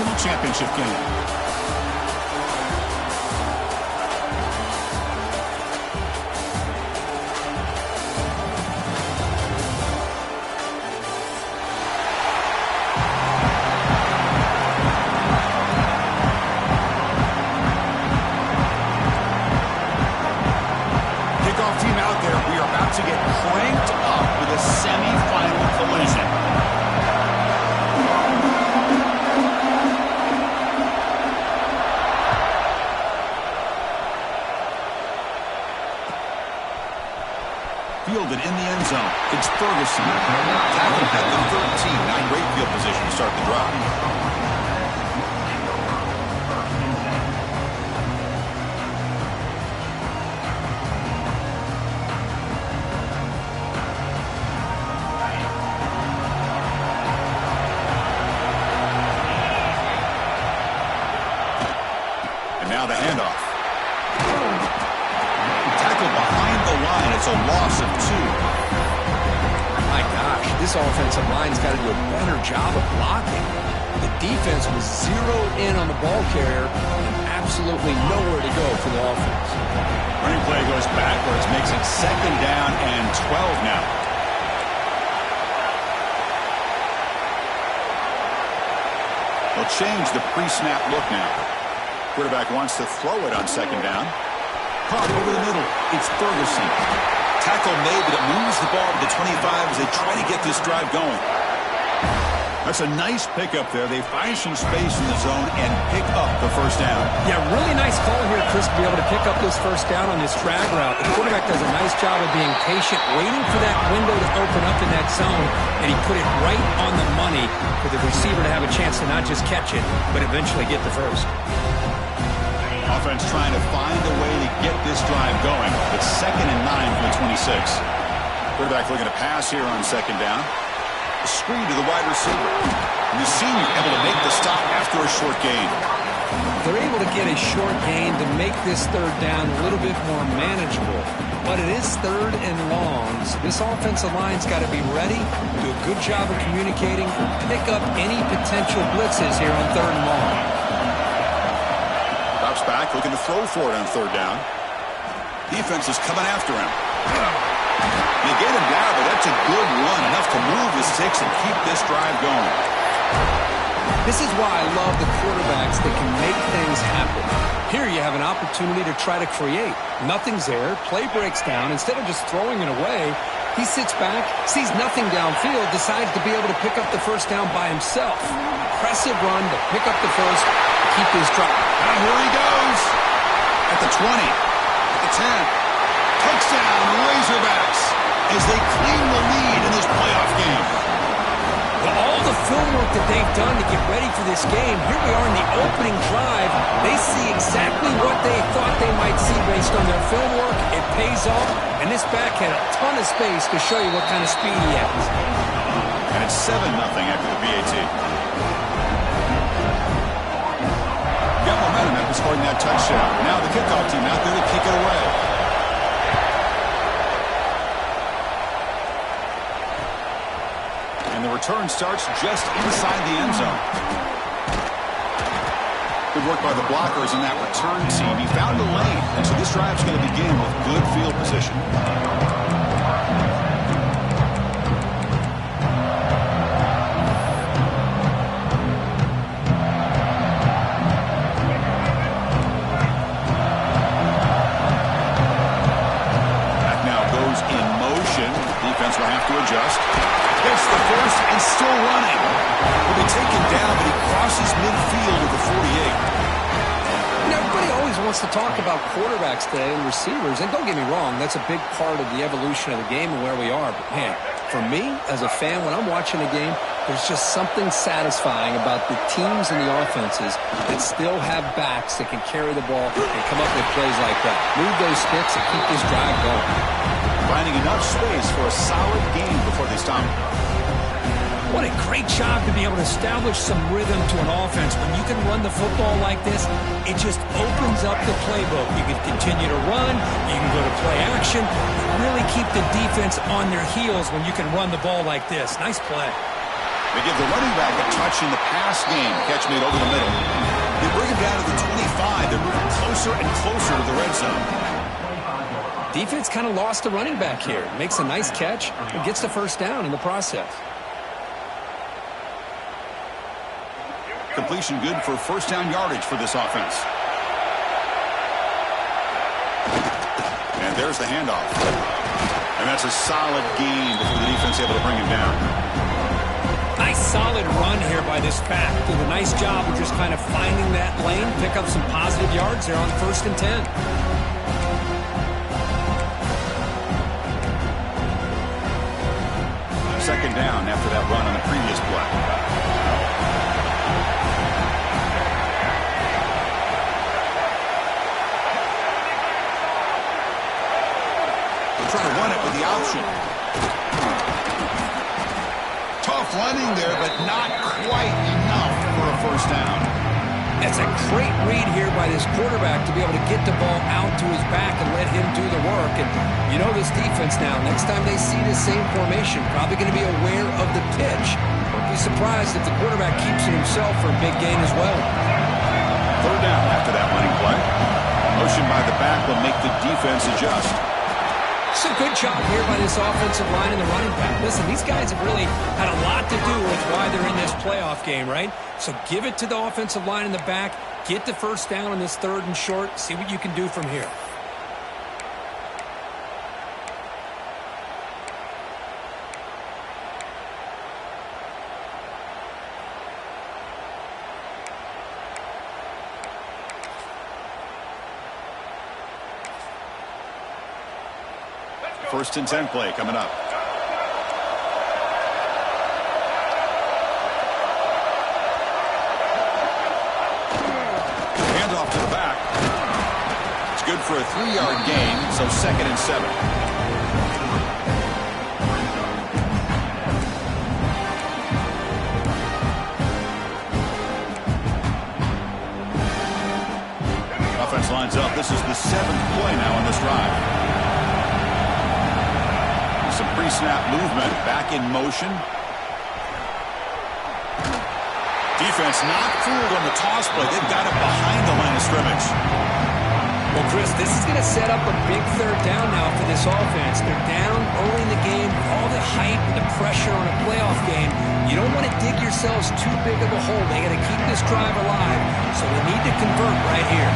national championship game. To get cranked up with a semi-final collision. Fielded in the end zone. It's Ferguson. Tackled at the 13. Not great field position to start the drive. Now the handoff. Tackled behind the line. It's a loss of 2. My gosh, this offensive line's got to do a better job of blocking. The defense was zeroed in on the ball carrier and absolutely nowhere to go for the offense. Running play goes backwards, makes it 2nd down and 12 now. They'll change the pre-snap look now. Quarterback wants to throw it on 2nd down. Caught over the middle. It's Ferguson. Tackle made, but it moves the ball to the 25 as they try to get this drive going. That's a nice pickup there. They find some space in the zone and pick up the 1st down. Yeah, really nice call here, Chris, to be able to pick up this 1st down on this drag route. The quarterback does a nice job of being patient, waiting for that window to open up in that zone, and he put it right on the money for the receiver to have a chance to not just catch it, but eventually get the 1st. Offense trying to find a way to get this drive going. It's 2nd and 9 from the 26. Quarterback looking to pass here on 2nd down. A screen to the wide receiver. And the senior able to make the stop after a short gain. They're able to get a short gain to make this 3rd down a little bit more manageable. But it is 3rd and long, so this offensive line's got to be ready, do a good job of communicating, pick up any potential blitzes here on 3rd and long. Drops back, looking to throw for it on 3rd down. Defense is coming after him. You get him down, but that's a good run, enough to move the sticks and keep this drive going. This is why I love the quarterbacks that can make things happen. Here you have an opportunity to try to create. Nothing's there, play breaks down. Instead of just throwing it away, he sits back, sees nothing downfield, decides to be able to pick up the 1st down by himself. Impressive run to pick up the 1st, keep this drive. And here he goes. At the 20, at the 10. Touchdown, Razorbacks, as they claim the lead in this playoff game. Well, all the film work that they've done to get ready for this game, here we are in the opening drive. They see exactly what they thought they might see based on their film work. It pays off, and this back had a ton of space to show you what kind of speed he has. And it's 7-0 after the PAT. Got momentum after scoring that touchdown. Now the kickoff team out there to kick it away. And the return starts just inside the end zone. Good work by the blockers in that return team. He found a lane, and so this drive's going to begin with good field position. That now goes in motion. Defense will have to adjust. Gets the 1st and still running. Will be taken down, but he crosses midfield at the 48. Everybody always wants to talk about quarterbacks today and receivers, and don't get me wrong, that's a big part of the evolution of the game and where we are. But man, for me, as a fan, when I'm watching a game, there's just something satisfying about the teams and the offenses that still have backs that can carry the ball and come up with plays like that. Move those sticks and keep this drive going. Finding enough space for a solid game before they stop. What a great job to be able to establish some rhythm to an offense. When you can run the football like this, it just opens up the playbook. You can continue to run, you can go to play action, really keep the defense on their heels when you can run the ball like this. Nice play. They give the running back a touch in the pass game. Catch made over the middle. They bring him down to the 25. They're moving closer and closer to the red zone. Defense kind of lost the running back here. Makes a nice catch and gets the first down in the process. Completion good for first down yardage for this offense. And there's the handoff. And that's a solid gain before the defense able to bring him down. Nice solid run here by this back. Did a nice job of just kind of finding that lane, pick up some positive yards there on 1st and 10. Second down after that run on the previous play. They're trying to run it with the option. Tough running there, but not quite enough for a first down. That's a great read here by this quarterback to be able to get the ball out to his back and let him do the work. And you know this defense now, next time they see this same formation, probably going to be aware of the pitch. Won't be surprised if the quarterback keeps it himself for a big gain as well. Third down after that running play. Motion by the back will make the defense adjust. It's a good job here by this offensive line and the running back. Listen, these guys have really had a lot to do with why they're in this playoff game, right? So give it to the offensive line in the back. Get the first down on this 3rd and short. See what you can do from here. First and 10 play coming up. Handoff to the back. It's good for a 3-yard gain, so 2nd and 7. Offense lines up. This is the 7th play now on this drive. Some pre-snap movement, back in motion. Defense not fooled on the toss play. They've got it behind the line of scrimmage. Well, Chris, this is going to set up a big 3rd down now for this offense. They're down early in the game with all the hype and the pressure on a playoff game. You don't want to dig yourselves too big of a hole. They got to keep this drive alive, so they need to convert right here.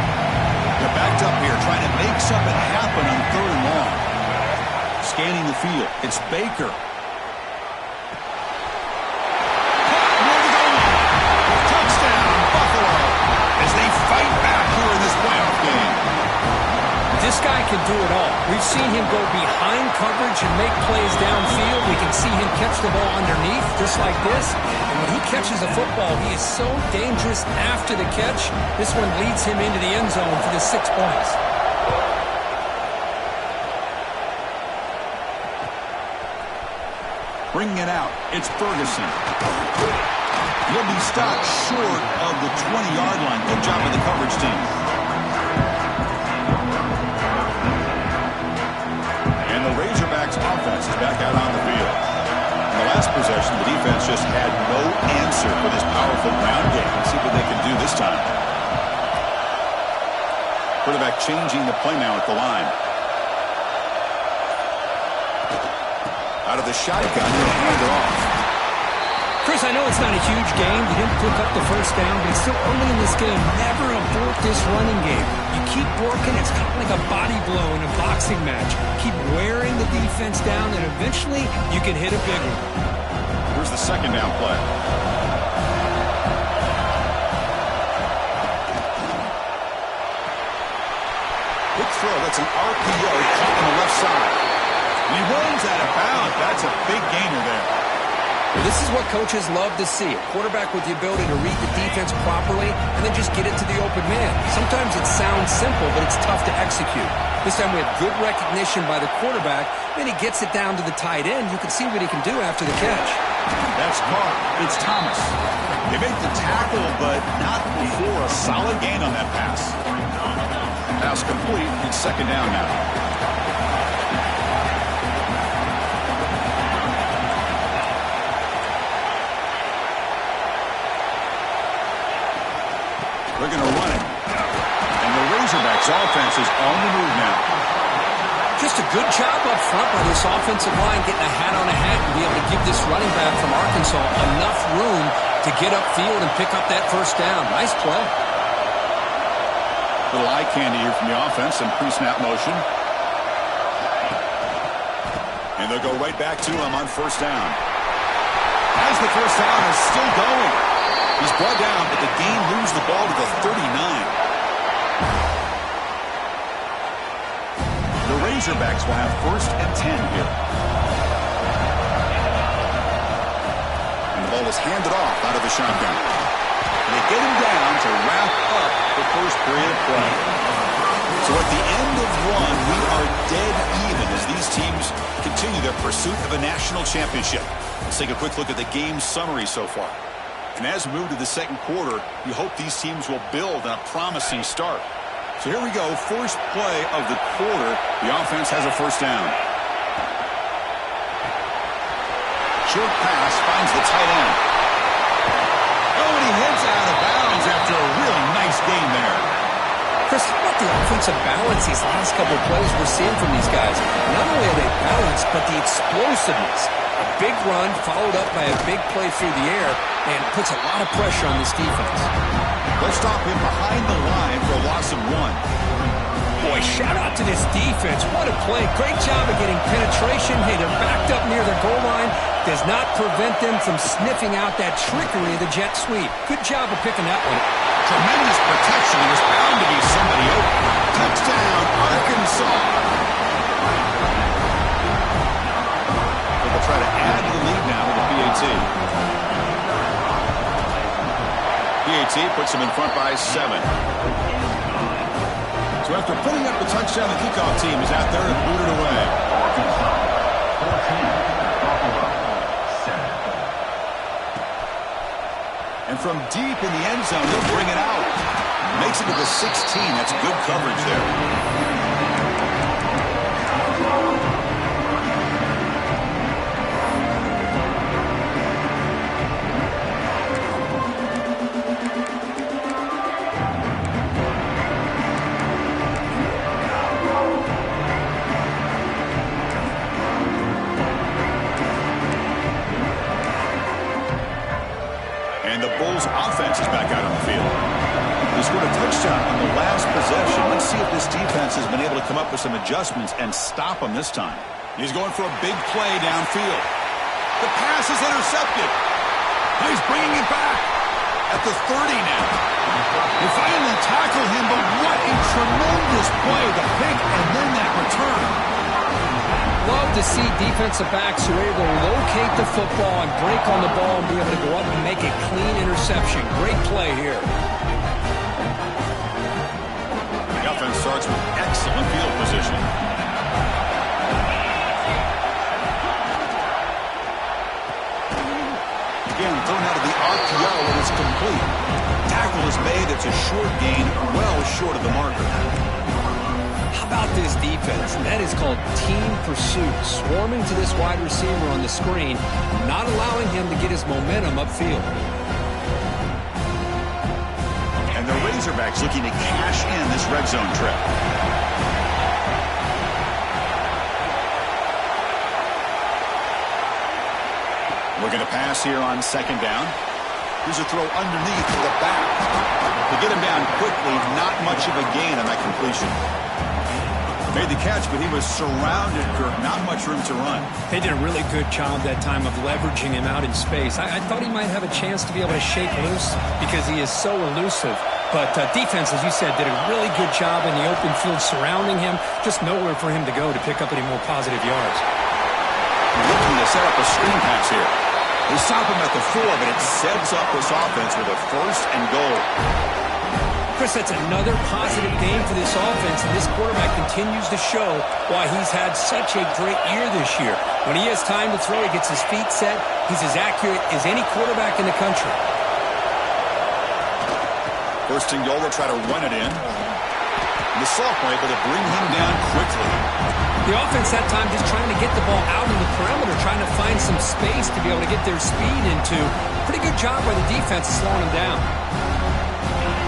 They're backed up here, trying to make something happen on 3rd and long. Scanning the field. It's Baker. Touchdown, Buffalo, as they fight back here in this playoff game. This guy can do it all. We've seen him go behind coverage and make plays downfield. We can see him catch the ball underneath, just like this. And when he catches a football, he is so dangerous after the catch. This one leads him into the end zone for the 6 points. Bringing it out, it's Ferguson. He'll be stopped short of the 20-yard line. Good job of the coverage team. And the Razorbacks offense is back out on the field. In the last possession, the defense just had no answer for this powerful ground game. Let's see what they can do this time. Quarterback changing the play now at the line. Out of the shotgun, he'll hand it off. Chris, I know it's not a huge game. You didn't pick up the first down, but it's still early in this game. Never abort this running game. You keep working. It's kind of like a body blow in a boxing match. Keep wearing the defense down, and eventually you can hit a big one. Here's the 2nd down play. Quick throw. That's an RPO caught on the left side. He runs out of bounds. That's a big gainer there. Well, this is what coaches love to see. A quarterback with the ability to read the defense properly and then just get it to the open man. Sometimes it sounds simple, but it's tough to execute. This time we have good recognition by the quarterback. Then he gets it down to the tight end. You can see what he can do after the catch. That's caught. It's Thomas. They make the tackle, but not before a solid gain on that pass. Pass complete. It's 2nd down now. They're going to run it. And the Razorbacks offense is on the move now. Just a good job up front by this offensive line, getting a hat on a hat and be able to give this running back from Arkansas enough room to get upfield and pick up that first down. Nice play. Little eye candy here from the offense and pre-snap motion. And they'll go right back to him on first down. As the first down is still going. He's brought down, but the game moves the ball to the 39. The Razorbacks will have first and 10 here. And the ball is handed off out of the shotgun. And they get him down to wrap up the first period of play. So at the end of one, we are dead even as these teams continue their pursuit of a national championship. Let's take a quick look at the game summary so far. And as we move to the second quarter, we hope these teams will build on a promising start. So here we go, first play of the quarter. The offense has a first down. Short pass finds the tight end. Oh, and he heads out of bounds after a really nice game there. Chris, how about the offensive balance these last couple of plays we're seeing from these guys? Not only are they balanced, but the explosiveness. A big run followed up by a big play through the air, and puts a lot of pressure on this defense. They'll stop him behind the line for a loss of 1. Boy, shout out to this defense. What a play. Great job of getting penetration. Hey, they're backed up near their goal line. Does not prevent them from sniffing out that trickery of the jet sweep. Good job of picking that one. Tremendous protection. There's bound to be somebody open. Touchdown, Arkansas. They'll try to add to the lead now with the PAT. PAT puts them in front by 7. So after putting up the touchdown, the kickoff team is out there and booted away. And from deep in the end zone, they'll bring it out. Makes it to the 16. That's good coverage there. Offense is back out on the field. He scored a touchdown on the last possession. Let's see if this defense has been able to come up with some adjustments and stop him this time. He's going for a big play downfield. The pass is intercepted. He's bringing it back at the 30 now. They finally tackle him, but what a tremendous play. The pick and then that return. Love to see defensive backs who are able to locate the football and break on the ball and be able to go up and make a clean interception. Great play here. The offense starts with excellent field position. Again, thrown out of the RPO and it's complete. Tackle is made. It's a short gain, well short of the marker. How about this defense? That is called team pursuit. Swarming to this wide receiver on the screen, not allowing him to get his momentum upfield. And the Razorbacks looking to cash in this red zone trip. Looking to pass here on second down. Here's a throw underneath to the back. To get him down quickly, not much of a gain on that completion. Made the catch, but he was surrounded, Kirk. Not much room to run. They did a really good job that time of leveraging him out in space. I thought he might have a chance to be able to shake loose because he is so elusive. But defense, as you said, did a really good job in the open field surrounding him. Just nowhere for him to go to pick up any more positive yards. Looking to set up a screen pass here. They stop him at the 4, but it sets up this offense with a first and goal. Chris, that's another positive game for this offense, and this quarterback continues to show why he's had such a great year this year. When he has time to throw, he gets his feet set. He's as accurate as any quarterback in the country. First and goal, they'll try to run it in. And the sophomore able to bring him down quickly. The offense that time just trying to get the ball out in the perimeter, trying to find some space to be able to get their speed into. Pretty good job by the defense slowing him down.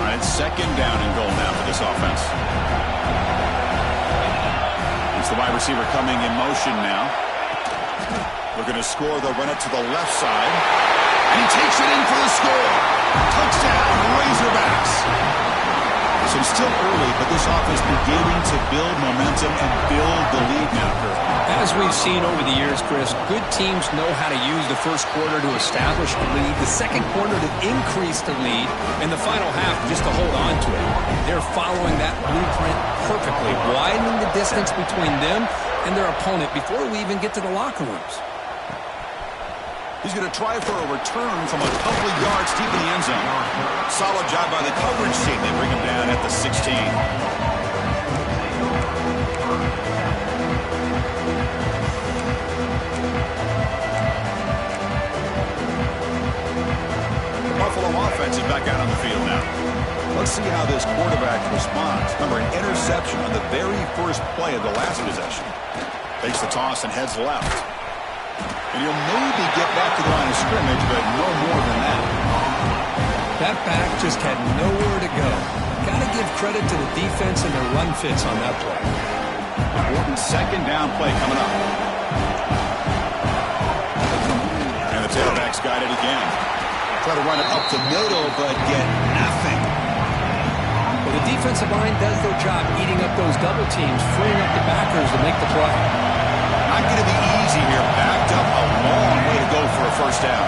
right, second down and goal now for this offense. It's the wide receiver coming in motion now. Looking to score. They'll run it to the left side. And he takes it in for the score. Touchdown, Razorbacks. So it's still early, but this offense beginning to build momentum and build the lead now. As we've seen over the years, Chris, good teams know how to use the first quarter to establish the lead, the second quarter to increase the lead, and the final half just to hold on to it. They're following that blueprint perfectly, widening the distance between them and their opponent before we even get to the locker rooms. He's going to try for a return from a couple of yards deep in the end zone. Solid job by the coverage team. They bring him down at the 16. Buffalo offense is back out on the field now. Let's see how this quarterback responds. Remember, an interception on the very first play of the last possession. Takes the toss and heads left. And he'll maybe get back to the line of scrimmage, but no more than that. That back just had nowhere to go. Got to give credit to the defense and their run fits on that play. Important second down play coming up. And the tailback's got it again. Try to run it up the middle, but get nothing. Well, the defensive line does their job eating up those double teams, freeing up the backers to make the play. Not going to be easy here. Backed up a long way to go for a first down.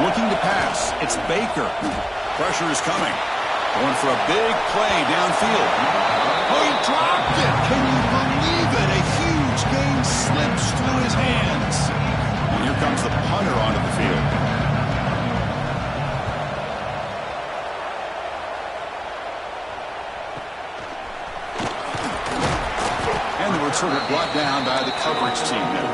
Looking to pass. It's Baker. Pressure is coming. Going for a big play downfield. Oh, he dropped it. Can you believe it? A huge gain slips through his hands. And here comes the punter onto the field. And the return brought down by the coverage team now.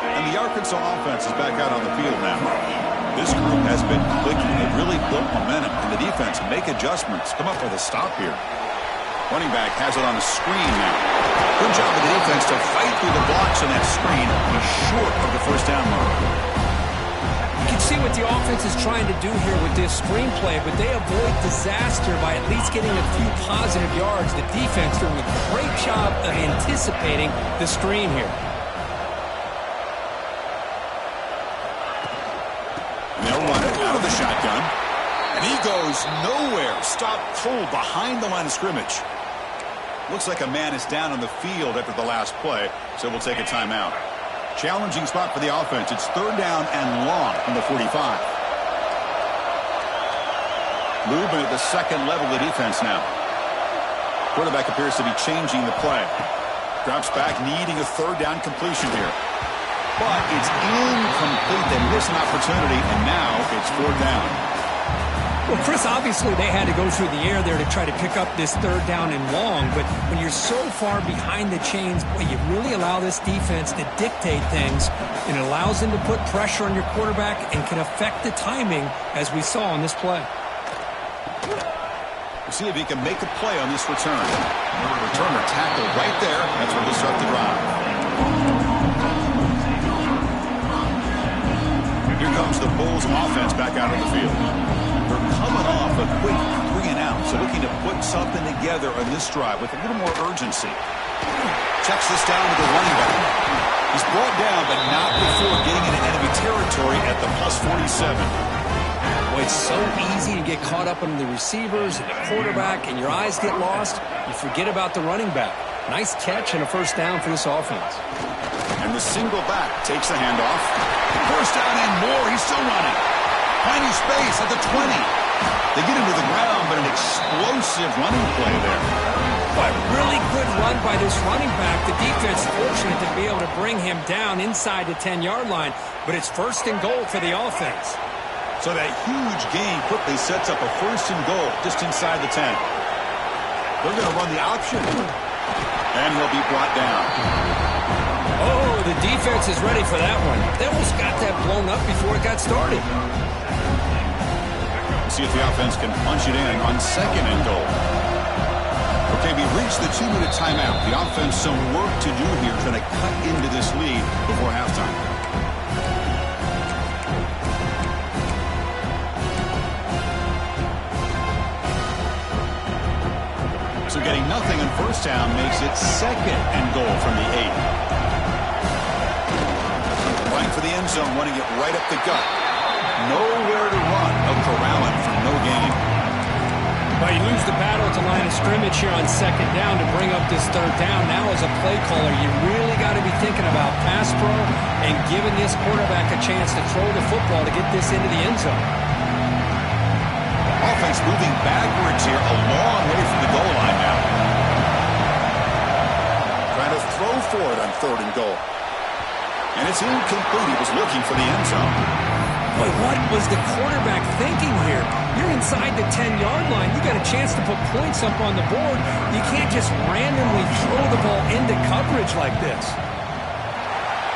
And the Arkansas offense is back out on the field now. This group has been clicking. They've really built momentum. And the defense make adjustments. Come up with a stop here. Running back has it on a screen now. Good job of the defense to fight through the blocks on that screen. He's short of the first down mark. You can see what the offense is trying to do here with this screenplay, but they avoid disaster by at least getting a few positive yards. The defense doing a great job of anticipating the screen here. They'll run it out of the shotgun. And he goes nowhere. Stopped cold behind the line of scrimmage. Looks like a man is down on the field after the last play, so we'll take a timeout. Challenging spot for the offense. It's third down and long from the 45. Movement at the second level of the defense now. Quarterback appears to be changing the play. Drops back, needing a third down completion here. But it's incomplete. They miss an opportunity, and now it's fourth down. Well, Chris, obviously they had to go through the air there to try to pick up this third down and long, but when you're so far behind the chains, boy, you really allow this defense to dictate things, and it allows them to put pressure on your quarterback and can affect the timing, as we saw on this play. We'll see if he can make a play on this return. Returner tackle right there. That's where he'll start the drive. Here comes the Bulls offense back out on the field. They're coming off a quick 3-and-out, so looking to put something together on this drive with a little more urgency. Checks this down to the running back. He's brought down, but not before getting into enemy territory at the plus 47. Boy, it's so easy to get caught up in the receivers and the quarterback, and your eyes get lost. You forget about the running back. Nice catch and a first down for this offense. And the single back takes the handoff. First down and more. He's still running. Finding space at the 20. They get him to the ground, but an explosive running play there. But really good run by this running back. The defense fortunate to be able to bring him down inside the 10-yard line, but it's first and goal for the offense. So that huge gain quickly sets up a first and goal just inside the 10. They're going to run the option. And he'll be brought down. Oh, the defense is ready for that one. They almost got that blown up before it got started. See if the offense can punch it in on second and goal. Okay, we've reached the 2-minute timeout. The offense some work to do here, trying to cut into this lead before halftime. So getting nothing on first down makes it 2nd and goal from the 8. Right for the end zone, wanting it right up the gut. Nowhere to run. They'll corral it for no gain. Well, you lose the battle at the line of scrimmage here on 2nd down to bring up this 3rd down. Now as a play caller, you really got to be thinking about pass pro and giving this quarterback a chance to throw the football to get this into the end zone. Offense moving backwards here, a long way from the goal line now. Trying to throw for it on 3rd and goal. And it's incomplete. He was looking for the end zone. Boy, what was the quarterback thinking here? You're inside the 10-yard line. You got a chance to put points up on the board. You can't just randomly throw the ball into coverage like this.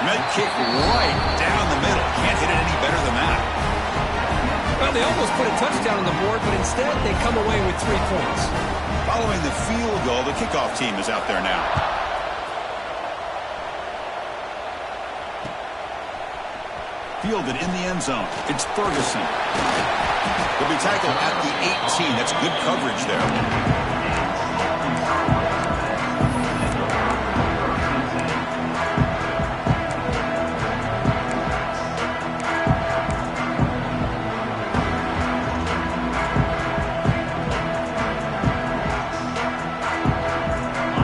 Med kick right down the middle. Can't hit it any better than that. Well, they almost put a touchdown on the board, but instead they come away with 3 points. Following the field goal, the kickoff team is out there now. Fielded in the end zone. It's Ferguson. He'll be tackled at the 18. That's good coverage there.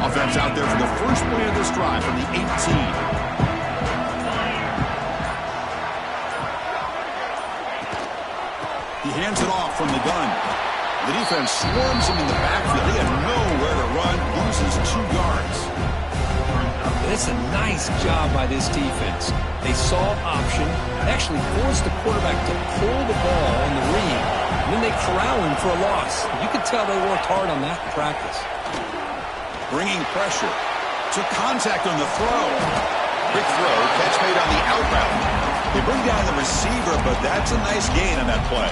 Offense out there for the first play of this drive from the 18. He hands it off from the gun. The defense swarms him in the backfield. He had nowhere to run, loses 2 yards. It's a nice job by this defense. They saw an option, actually forced the quarterback to pull the ball on the read, and then they corral him for a loss. You could tell they worked hard on that in practice. Bringing pressure. Took contact on the throw. Quick throw, catch made on the out route. They bring down the receiver, but that's a nice gain on that play.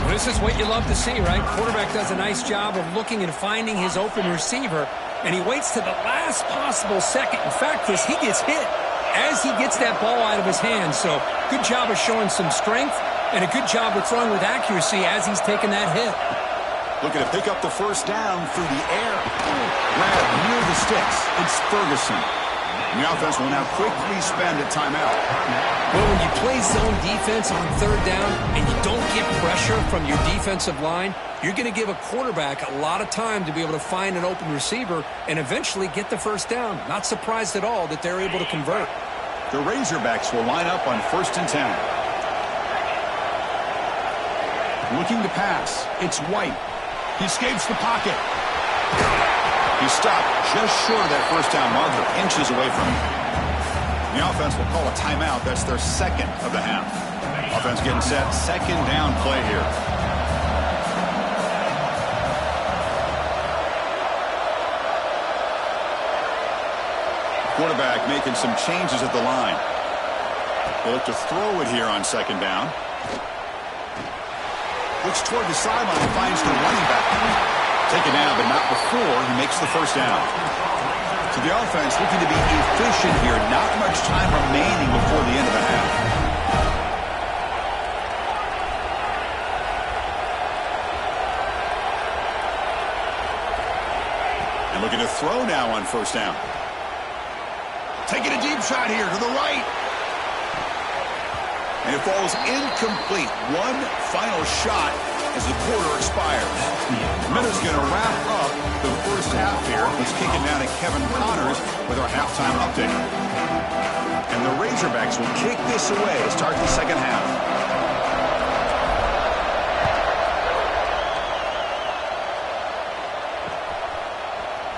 This is what you love to see, right? Quarterback does a nice job of looking and finding his open receiver, and he waits to the last possible second. In fact, he gets hit as he gets that ball out of his hands. So good job of showing some strength and a good job of throwing with accuracy as he's taking that hit. Looking to pick up the first down through the air. Grab near the sticks. It's Ferguson. The offense will now quickly spend a timeout. Well, when you play zone defense on 3rd down and you don't get pressure from your defensive line, you're going to give a quarterback a lot of time to be able to find an open receiver and eventually get the first down. Not surprised at all that they're able to convert. The Razorbacks will line up on 1st and 10. Looking to pass. It's White. He escapes the pocket. He stopped just short of that first down marker, inches away from him. The offense will call a timeout. That's their 2nd of the half. Offense getting set. 2nd down play here. Quarterback making some changes at the line. They look to throw it here on 2nd down. Looks toward the sideline and finds the running back. Taken down, but not before he makes the first down. So the offense looking to be efficient here. Not much time remaining before the end of the half. And looking to throw now on 1st down. Taking a deep shot here to the right. And it falls incomplete. One final shot as the quarter expires. Miller's going to wrap up the first half here. Let's kick it down to Kevin Connors with our halftime update. And the Razorbacks will kick this away to start the 2nd half.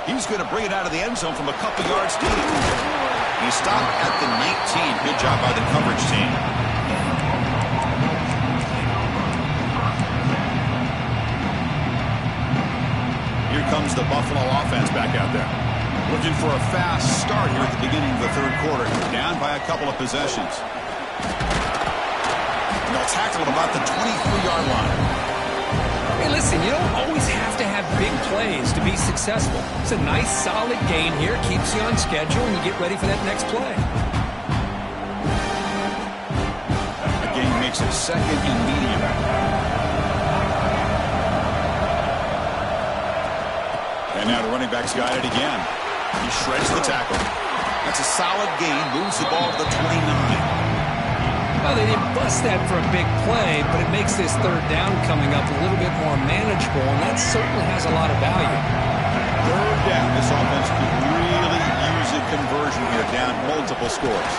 He's going to bring it out of the end zone from a couple yards deep. He stopped at the 19. Good job by the coverage team. Here comes the Buffalo offense back out there. Looking for a fast start here at the beginning of the 3rd quarter. Down by a couple of possessions. And they'll tackle at about the 23-yard line. Hey, listen, you don't always have to have big plays to be successful. It's a nice, solid gain here. Keeps you on schedule, and you get ready for that next play. The game makes it second and medium. And now the running back's got it again. He shreds the tackle. That's a solid gain. Moves the ball to the 29. Well, they didn't bust that for a big play, but it makes this third down coming up a little bit more manageable, and that certainly has a lot of value. Third down. This offense could really use a conversion here, down multiple scores.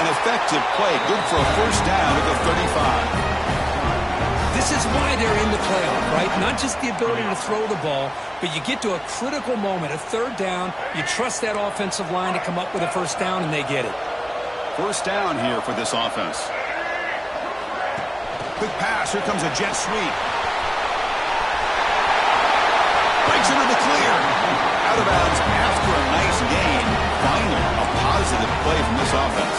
An effective play, good for a first down at the 35. This is why they're in the playoff, right? Not just the ability to throw the ball, but you get to a critical moment, a third down, you trust that offensive line to come up with a first down, and they get it. First down here for this offense. Quick pass. Here comes a jet sweep. Breaks into the clear. Out of bounds after a nice gain. Finally, a positive play from this offense.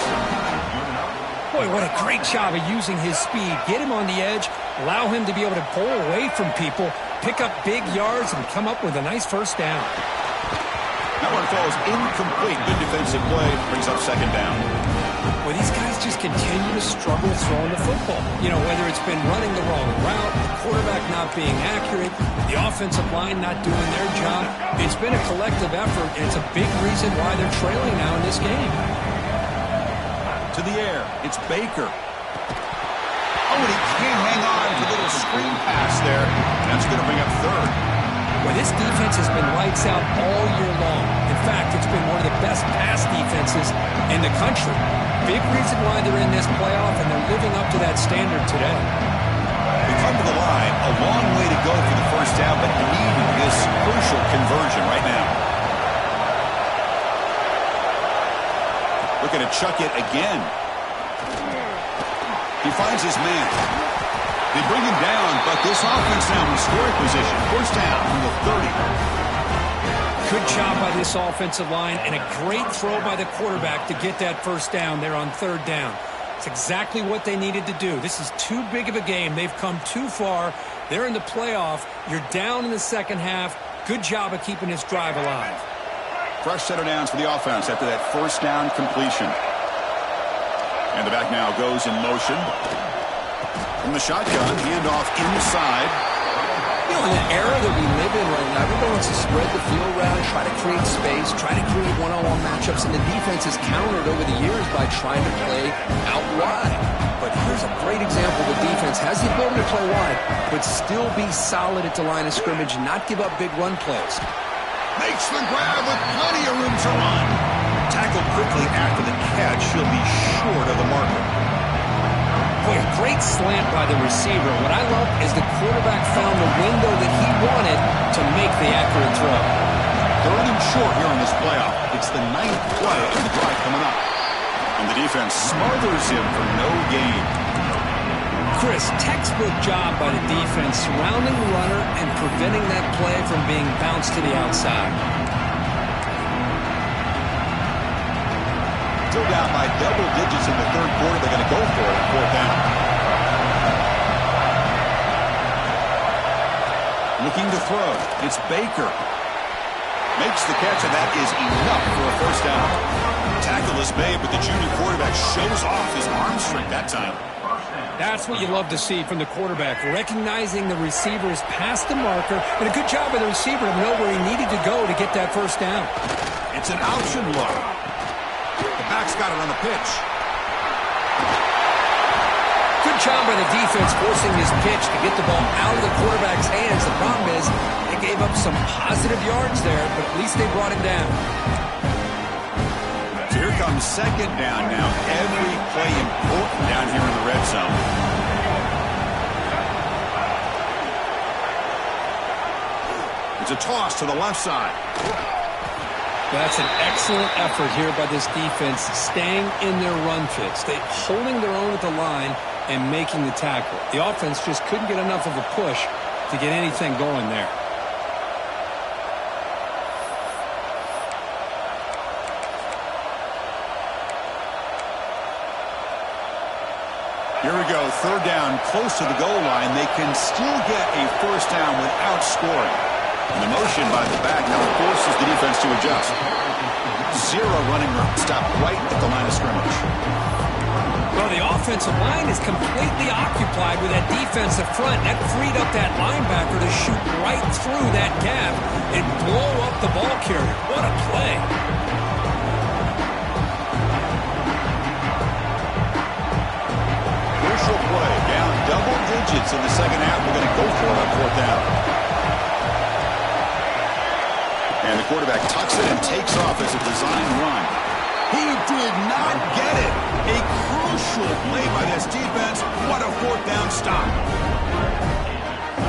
Boy, what a great job of using his speed. Get him on the edge, allow him to be able to pull away from people, pick up big yards, and come up with a nice first down. That one falls incomplete. Good defensive play. Brings up second down. Well, these guys just continue to struggle throwing the football. You know, whether it's been running the wrong route, the quarterback not being accurate, the offensive line not doing their job. It's been a collective effort, and it's a big reason why they're trailing now in this game. To the air. It's Baker. Oh, and he can't hang on to a little screen pass there. That's going to bring up third. Well, this defense has been lights out all year long. In fact, it's been one of the best pass defenses in the country. Big reason why they're in this playoff, and they're living up to that standard today. We come to the line. A long way to go for the first down, but needing this crucial conversion right now. Looking to chuck it again. He finds his man. They bring him down, but this offense now in scoring position. First down from the 30. Good job by this offensive line, and a great throw by the quarterback to get that first down there on third down. It's exactly what they needed to do. This is too big of a game. They've come too far. They're in the playoff. You're down in the second half. Good job of keeping this drive alive. Fresh set of downs for the offense after that first down completion. And the back now goes in motion. From the shotgun, handoff inside. You know, in the era that we live in right now, everyone wants to spread the field around, try to create space, try to create one-on-one matchups, and the defense has countered over the years by trying to play out wide. But here's a great example. The defense has the ability to play wide, but still be solid at the line of scrimmage, not give up big run plays. Makes the grab with plenty of room to run. Tackled quickly after the catch. He'll be short of the marker. Boy, a great slant by the receiver. What I love is the quarterback found the window that he wanted to make the accurate throw. Third and short here on this playoff. It's the 9th play of the drive coming up. And the defense smothers him for no gain. Chris, textbook job by the defense surrounding the runner and preventing that play from being bounced to the outside. Still down by double digits in the third quarter. They're going to go for it on fourth down. Looking to throw. It's Baker. Makes the catch, and that is enough for a first down. Tackle is made, but the junior quarterback shows off his arm strength that time. That's what you love to see from the quarterback, recognizing the receiver is past the marker, and a good job of the receiver to know where he needed to go to get that first down. It's an option look. The back's got it on the pitch. Good job by the defense forcing this pitch to get the ball out of the quarterback's hands. The problem is they gave up some positive yards there, but at least they brought him down. So here comes second down now. Every play important down here in the red zone. It's a toss to the left side. That's an excellent effort here by this defense, staying in their run fits. They holding their own at the line and making the tackle. The offense just couldn't get enough of a push to get anything going there. Here we go, third down, close to the goal line. They can still get a first down without scoring. And the motion by the back now forces the defense to adjust. Zero running room, stop right at the line of scrimmage. Well, the offensive line is completely occupied with that defensive front. That freed up that linebacker to shoot right through that gap and blow up the ball carrier. What a play. Crucial play, down double digits in the second half. We're going to go for it on fourth down. And the quarterback tucks it and takes off as a design run. He did not get it. A crucial play by this defense. What a fourth down stop.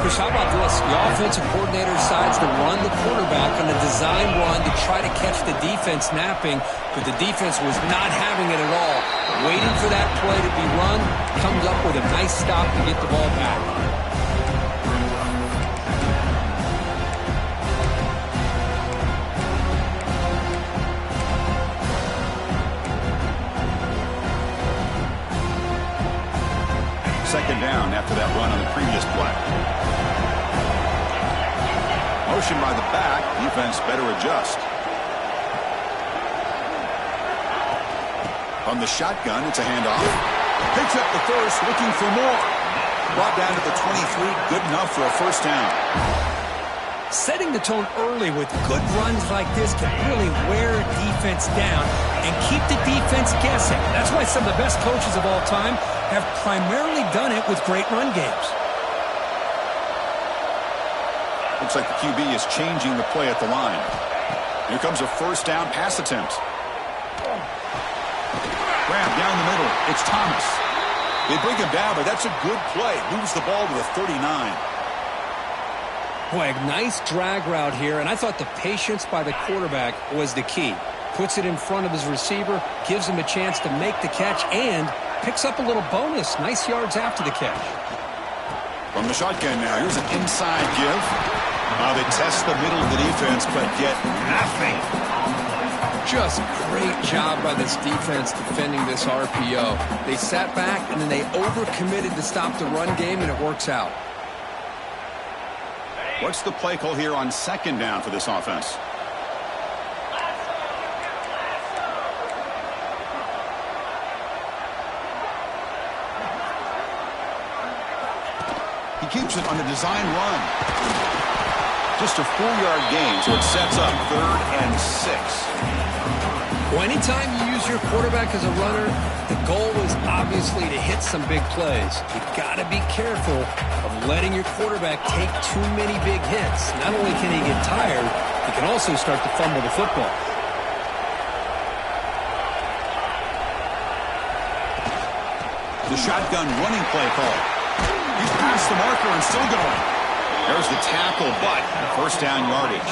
Chris, how about this? The offensive coordinator decides to run the quarterback on a design run to try to catch the defense napping, but the defense was not having it at all. Waiting for that play to be run, comes up with a nice stop to get the ball back. Second down after that run on the previous play. Motion by the back. Defense better adjust. On the shotgun, it's a handoff. Picks up the first, looking for more. Brought down to the 23. Good enough for a first down. Setting the tone early with good runs like this can really wear a defense down and keep the defense guessing. That's why some of the best coaches of all time have primarily done it with great run games. Looks like the QB is changing the play at the line. Here comes a first down pass attempt. Grab down the middle. It's Thomas. They bring him down, but that's a good play. Moves the ball to the 39. Boy, a nice drag route here, and I thought the patience by the quarterback was the key. Puts it in front of his receiver, gives him a chance to make the catch, and picks up a little bonus. Nice yards after the catch. From the shotgun now, here's an inside give. They test the middle of the defense, but get nothing. Just great job by this defense defending this RPO. They sat back, and then they overcommitted to stop the run game, and it works out. What's the play call here on second down for this offense? He keeps it on the design run. Just a 4-yard gain, so it sets up 3rd and 6. Well, anytime you use your quarterback as a runner, the goal is obviously to hit some big plays. You've got to be careful of letting your quarterback take too many big hits. Not only can he get tired, he can also start to fumble the football. The shotgun running play call. He's past the marker and still going. There's the tackle, but first down yardage.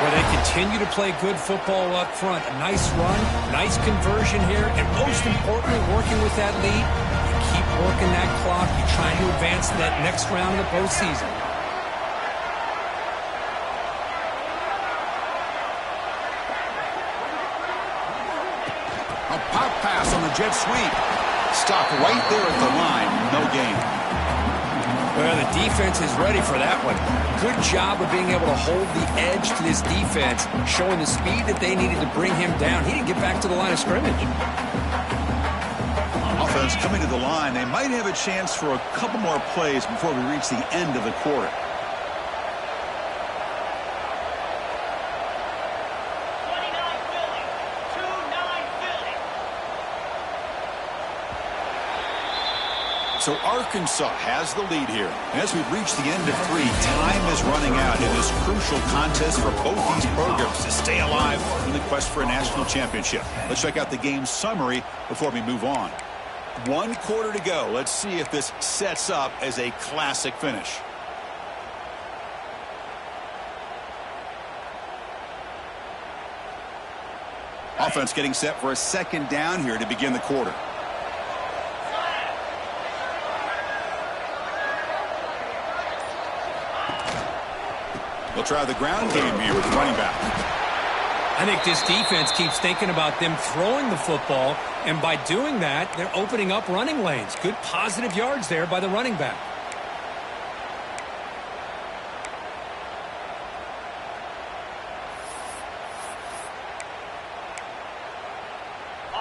Where they continue to play good football up front. A nice run, nice conversion here, and most importantly, working with that lead. You keep working that clock. You're trying to advance to that next round of the postseason. A pop pass on the jet sweep. Stop right there at the line. No gain. Well, the defense is ready for that one. Good job of being able to hold the edge to this defense, showing the speed that they needed to bring him down. He didn't get back to the line of scrimmage. Offense coming to the line. They might have a chance for a couple more plays before we reach the end of the quarter. So Arkansas has the lead here. And as we've reached the end of 3, time is running out in this crucial contest for both these programs to stay alive in the quest for a national championship. Let's check out the game summary before we move on. 1 quarter to go. Let's see if this sets up as a classic finish. Offense getting set for a second down here to begin the quarter. They'll try the ground game here with the running back. I think this defense keeps thinking about them throwing the football And by doing that, they're opening up running lanes. Good positive yards there by the running back.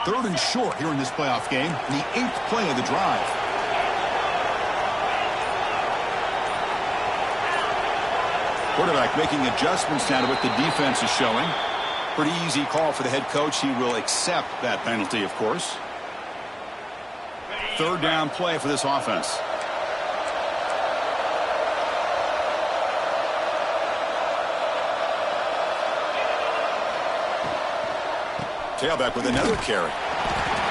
Third and short here in this playoff game, the 8th play of the drive. Quarterback making adjustments now to what the defense is showing. Pretty easy call for the head coach. He will accept that penalty, of course. Third down play for this offense. Tailback with another carry.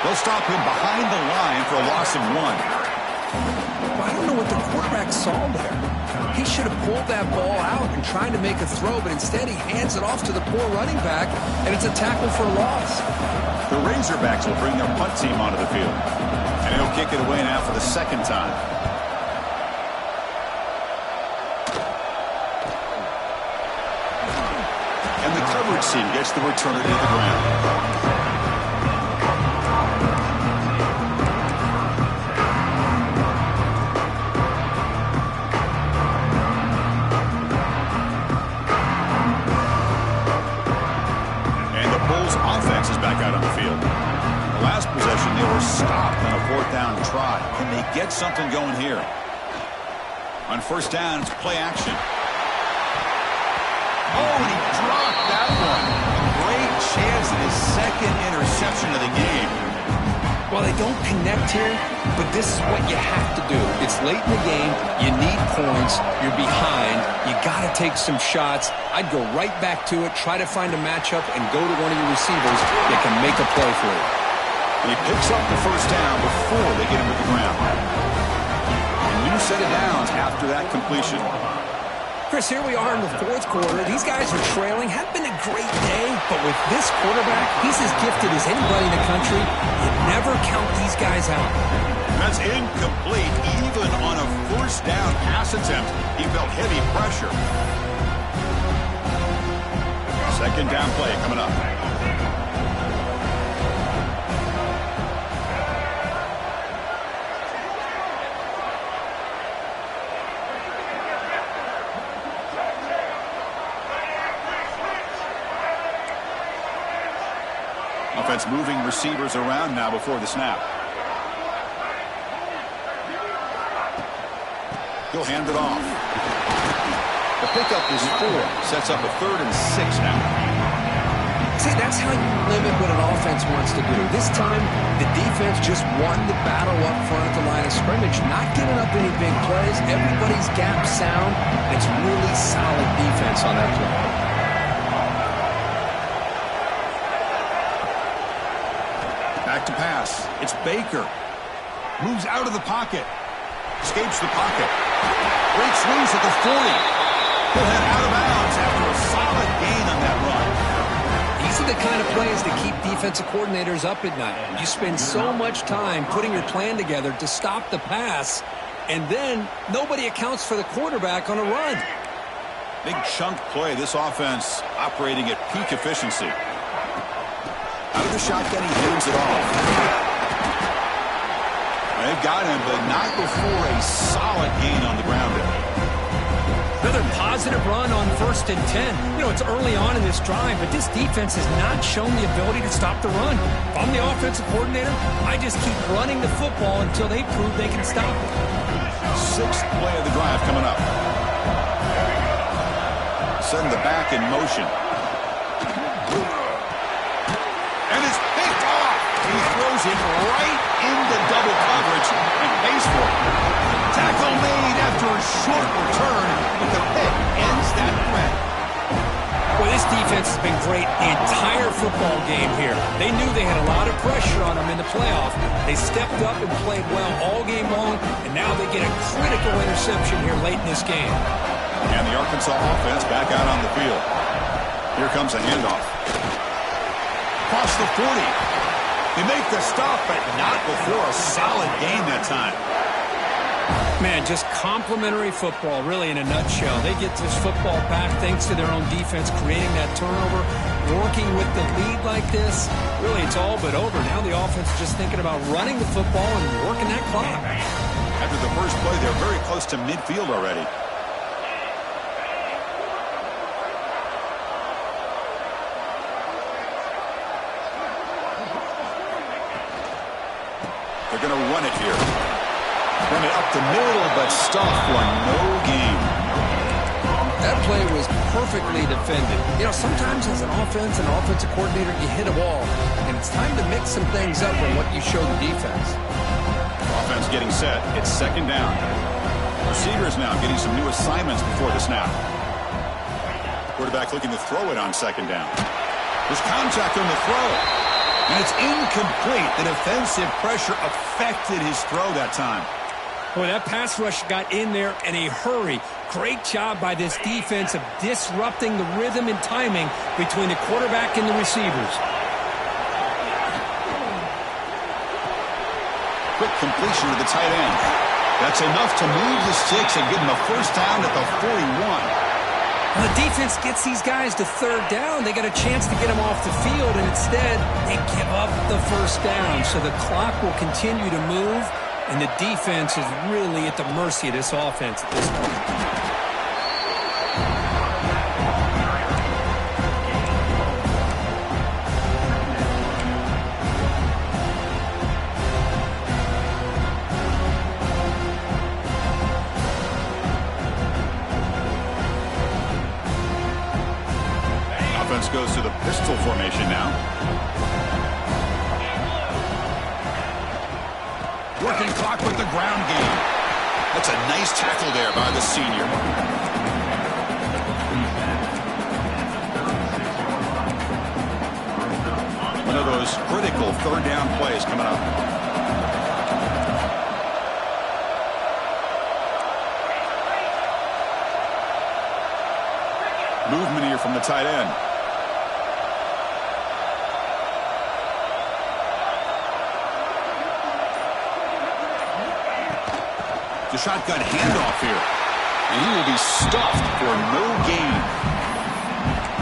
They'll stop him behind the line for a loss of 1. Well, I don't know what the quarterback saw there. He should have pulled that ball out and tried to make a throw, but instead he hands it off to the poor running back, and it's a tackle for a loss. The Razorbacks will bring their punt team onto the field. And he'll kick it away now for the second time. And the coverage team gets the returner to the ground. Offense is back out on the field. The last possession, they were stopped on a 4th down try. Can they get something going here? On 1st down, it's play action. Oh, and he dropped that one. A great chance at his 2nd interception of the game. Well, they don't connect here, but this is what you have to do. It's late in the game. You need points. You're behind. You got to take some shots. I'd go right back to it, try to find a matchup, and go to one of your receivers that can make a play for you. And he picks up the 1st down before they get him to the ground. A new set of downs after that completion. Chris, here we are in the 4th quarter. These guys are trailing. Hadn't been a great day, but with this quarterback, he's as gifted as anybody in the country. You never count these guys out. That's incomplete. Even on a 1st down pass attempt, he felt heavy pressure. 2nd down play coming up. Offense moving receivers around now before the snap. He'll hand it off. The pickup is 4. Sets up a 3rd and 6 now. See, that's how you limit what an offense wants to do. This time, the defense just won the battle up front at the line of scrimmage, not giving up any big plays. Everybody's gap sound. It's really solid defense on that play. Back to pass. It's Baker. Moves out of the pocket. Escapes the pocket. Breaks loose at the 40. He'll head out of bounds after a solid gain on that run. These are the kind of plays that keep defensive coordinators up at night. You spend so much time putting your plan together to stop the pass, and then nobody accounts for the quarterback on a run. Big chunk play. This offense operating at peak efficiency. Out of the shotgun, he hands it off. They've got him, but not before a solid gain on the ground there. Another positive run on 1st and 10. You know, it's early on in this drive, but this defense has not shown the ability to stop the run. If I'm the offensive coordinator, I just keep running the football until they prove they can stop it. 6th play of the drive coming up. Setting the back in motion. And it's picked off. He throws it right into double coverage and pays for it. Tackle made after a short return, but the pick ends that threat. Well, this defense has been great the entire football game here. They knew they had a lot of pressure on them in the playoff. They stepped up and played well all game long, and now they get a critical interception here late in this game. And the Arkansas offense back out on the field. Here comes a handoff. Across the 40. They make the stop, but not before a solid gain that time. Man, just complimentary football, really, in a nutshell. They get this football back thanks to their own defense, creating that turnover, working with the lead like this. Really, it's all but over. Now the offense is just thinking about running the football and working that clock. After the first play, they're very close to midfield already. They're going to run it here. Run it up the middle, but stuffed for no gain. That play was perfectly defended. You know, sometimes as an offense and offensive coordinator, you hit a ball, and it's time to mix some things up on what you show the defense. Offense getting set. It's second down. Receivers now getting some new assignments before the snap. Quarterback looking to throw it on second down. There's contact on the throw. And it's incomplete. The defensive pressure affected his throw that time. Boy, that pass rush got in there in a hurry. Great job by this defense of disrupting the rhythm and timing between the quarterback and the receivers. Quick completion to the tight end. That's enough to move the sticks and give them a first down at the 41. When the defense gets these guys to third down, they got a chance to get them off the field, and instead they give up the first down. So the clock will continue to move, and the defense is really at the mercy of this offense at this point. Goes to the pistol formation now. Working clock with the ground game. That's a nice tackle there by the senior. One of those critical third down plays coming up. Movement here from the tight end. The shotgun handoff here. And he will be stuffed for no gain.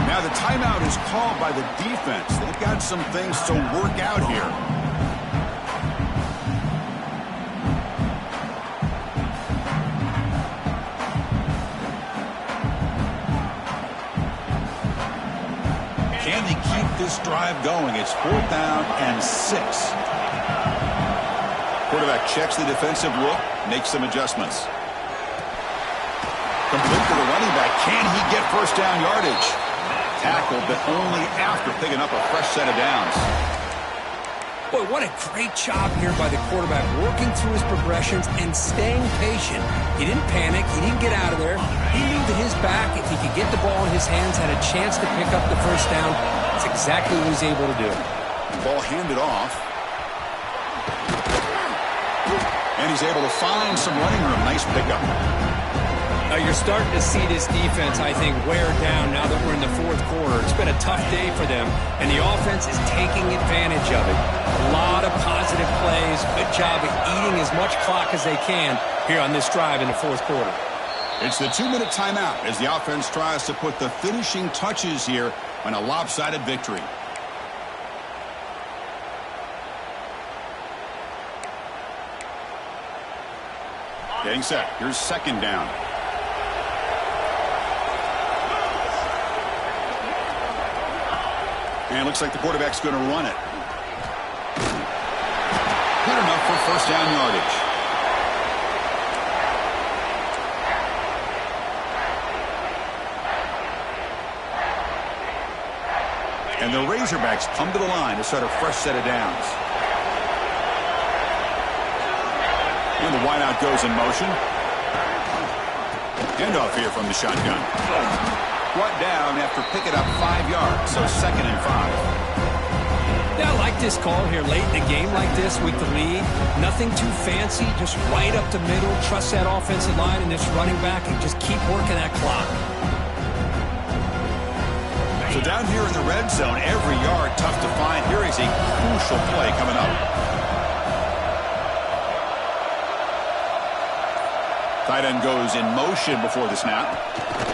Now the timeout is called by the defense. They've got some things to work out here. Can they keep this drive going? It's 4th down and 6. Quarterback checks the defensive look, makes some adjustments. Complete to the running back. Can he get first down yardage? Tackled, but only after picking up a fresh set of downs. Boy, what a great job here by the quarterback, working through his progressions and staying patient. He didn't panic. He didn't get out of there. He knew that his back, if he could get the ball in his hands, had a chance to pick up the first down. That's exactly what he's able to do. Ball handed off. And he's able to find some running room. Nice pickup. Now you're starting to see this defense, I think, wear down now that we're in the fourth quarter. It's been a tough day for them, and the offense is taking advantage of it. A lot of positive plays. Good job of eating as much clock as they can here on this drive in the fourth quarter. It's the 2-minute timeout as the offense tries to put the finishing touches here on a lopsided victory. Getting set. Here's second down. And it looks like the quarterback's going to run it. Good enough for first down yardage. And the Razorbacks come to the line to start a fresh set of downs. And the wideout goes in motion. Handoff here from the shotgun. Brought down after picking up 5 yards, so 2nd and 5. Yeah, I like this call here late in a game like this with the lead. Nothing too fancy, just right up the middle. Trust that offensive line and this running back and just keep working that clock. So down here in the red zone, every yard tough to find. Here is a crucial play coming up. Tight end goes in motion before the snap.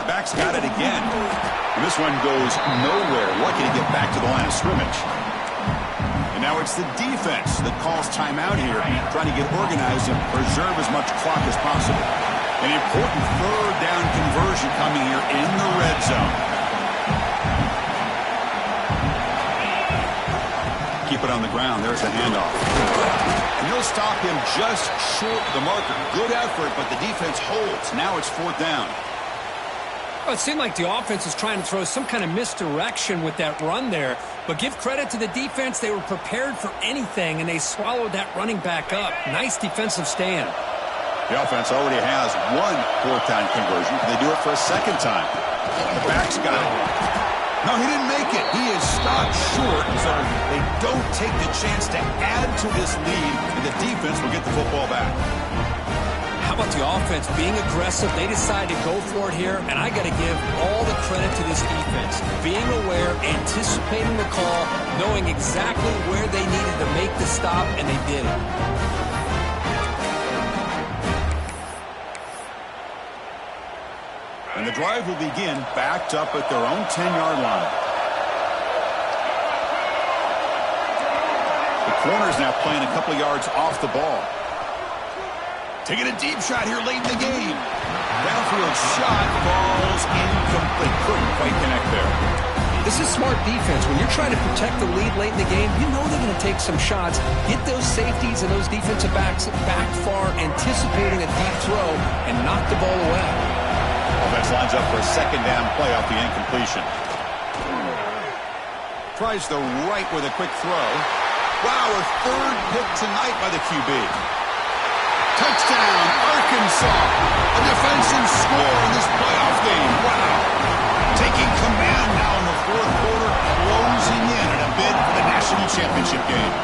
Back's got it again. And this one goes nowhere. Lucky to get back to the line of scrimmage. And now it's the defense that calls timeout here, trying to get organized and preserve as much clock as possible. An important third down conversion coming here in the red zone. Keep it on the ground. There's the handoff. And they'll stop him just short of the marker. Good effort, but the defense holds. Now it's fourth down. Well, it seemed like the offense was trying to throw some kind of misdirection with that run there. But give credit to the defense. They were prepared for anything, and they swallowed that running back up. Nice defensive stand. The offense already has one fourth-down conversion. Can they do it for a second time? The back's got it. No, he didn't make it. He is stopped short, so they don't take the chance to add to this lead, and the defense will get the football back. How about the offense being aggressive? They decided to go for it here, and I got to give all the credit to this defense. Being aware, anticipating the call, knowing exactly where they needed to make the stop, and they did it. And the drive will begin backed up at their own 10-yard line. The corner's now playing a couple yards off the ball. Taking a deep shot here late in the game. Downfield shot falls incomplete. Couldn't quite connect there. This is smart defense. When you're trying to protect the lead late in the game, you know they're going to take some shots. Get those safeties and those defensive backs back far, anticipating a deep throw, and knock the ball away. Offense lines up for a second down play off the incompletion. Tries the right with a quick throw. Wow, a third pick tonight by the QB. Touchdown, Arkansas. A defensive score in this playoff game. Wow. Taking command now in the fourth quarter, closing in a bid for the national championship game.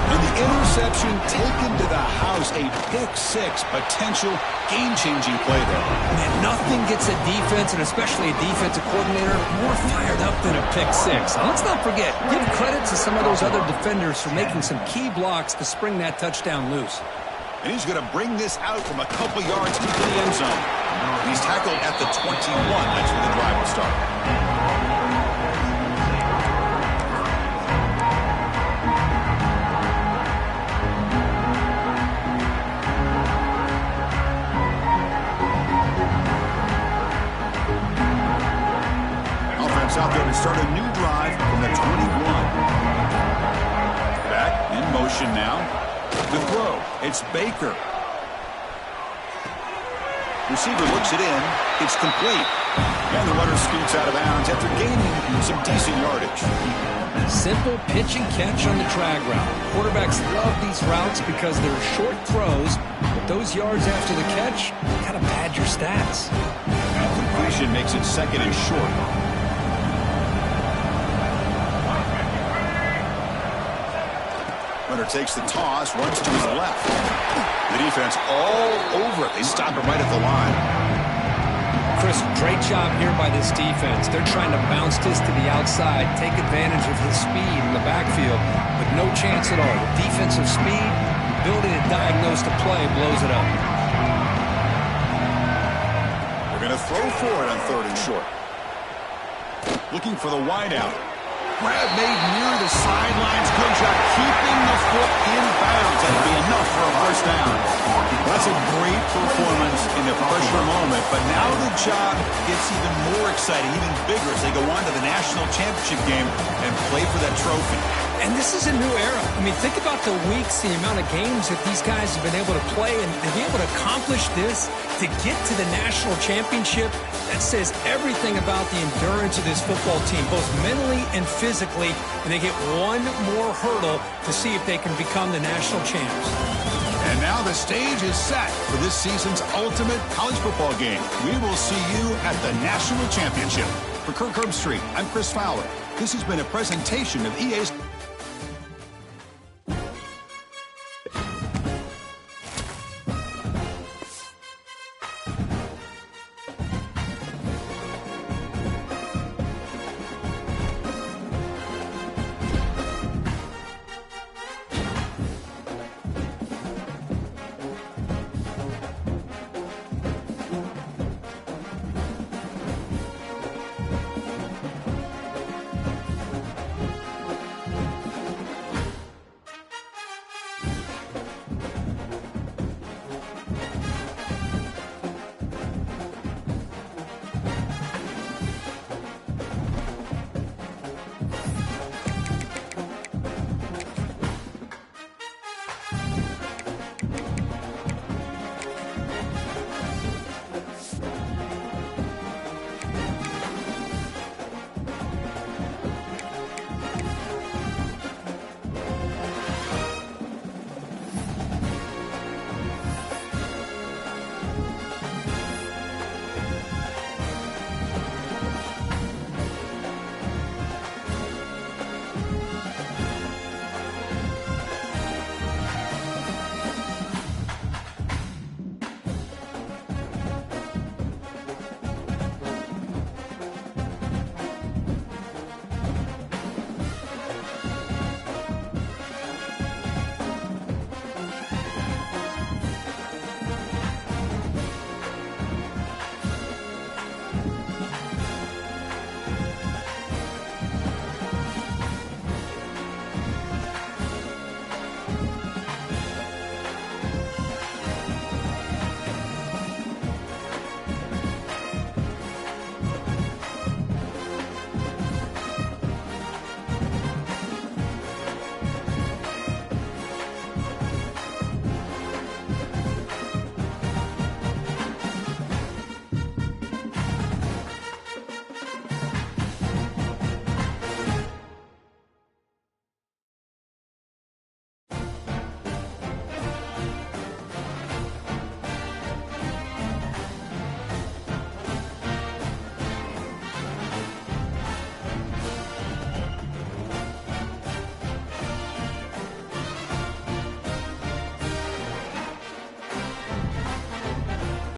And the interception taken to the house, a pick-6 potential game-changing play there. Man, nothing gets a defense, and especially a defensive coordinator, more fired up than a pick-6. And let's not forget, give credit to some of those other defenders for making some key blocks to spring that touchdown loose. And he's going to bring this out from a couple yards into the end zone. He's tackled at the 21. That's where the drive will start. Offense out there to start a new drive from the 21. Back in motion now. The throw. It's Baker. Receiver looks it in. It's complete. And the runner scoots out of bounds after gaining some decent yardage. Simple pitch and catch on the drag route. Quarterbacks love these routes because they're short throws, but those yards after the catch kind of pad your stats. Completion makes it second and short. Runner takes the toss, runs to his left. The defense all over it. They stop it right at the line. Chris, great job here by this defense. They're trying to bounce this to the outside, take advantage of his speed in the backfield, but no chance at all. The defensive speed, ability to diagnose the play, blows it up. They're going to throw for it on third and short. Looking for the wideout. Grab made near the sidelines. Good job keeping the foot in bounds. That'll be enough for a first down. That's a great performance in the pressure moment, but now the job gets even more exciting, even bigger as they go on to the national championship game and play for that trophy. And this is a new era. I mean, think about the weeks, the amount of games that these guys have been able to play, and to be able to accomplish this, to get to the national championship, that says everything about the endurance of this football team, both mentally and physically, and they get one more hurdle to see if they can become the national champs. And now the stage is set for this season's ultimate college football game. We will see you at the national championship. For Kirk Herbstreit, I'm Chris Fowler. This has been a presentation of EA's...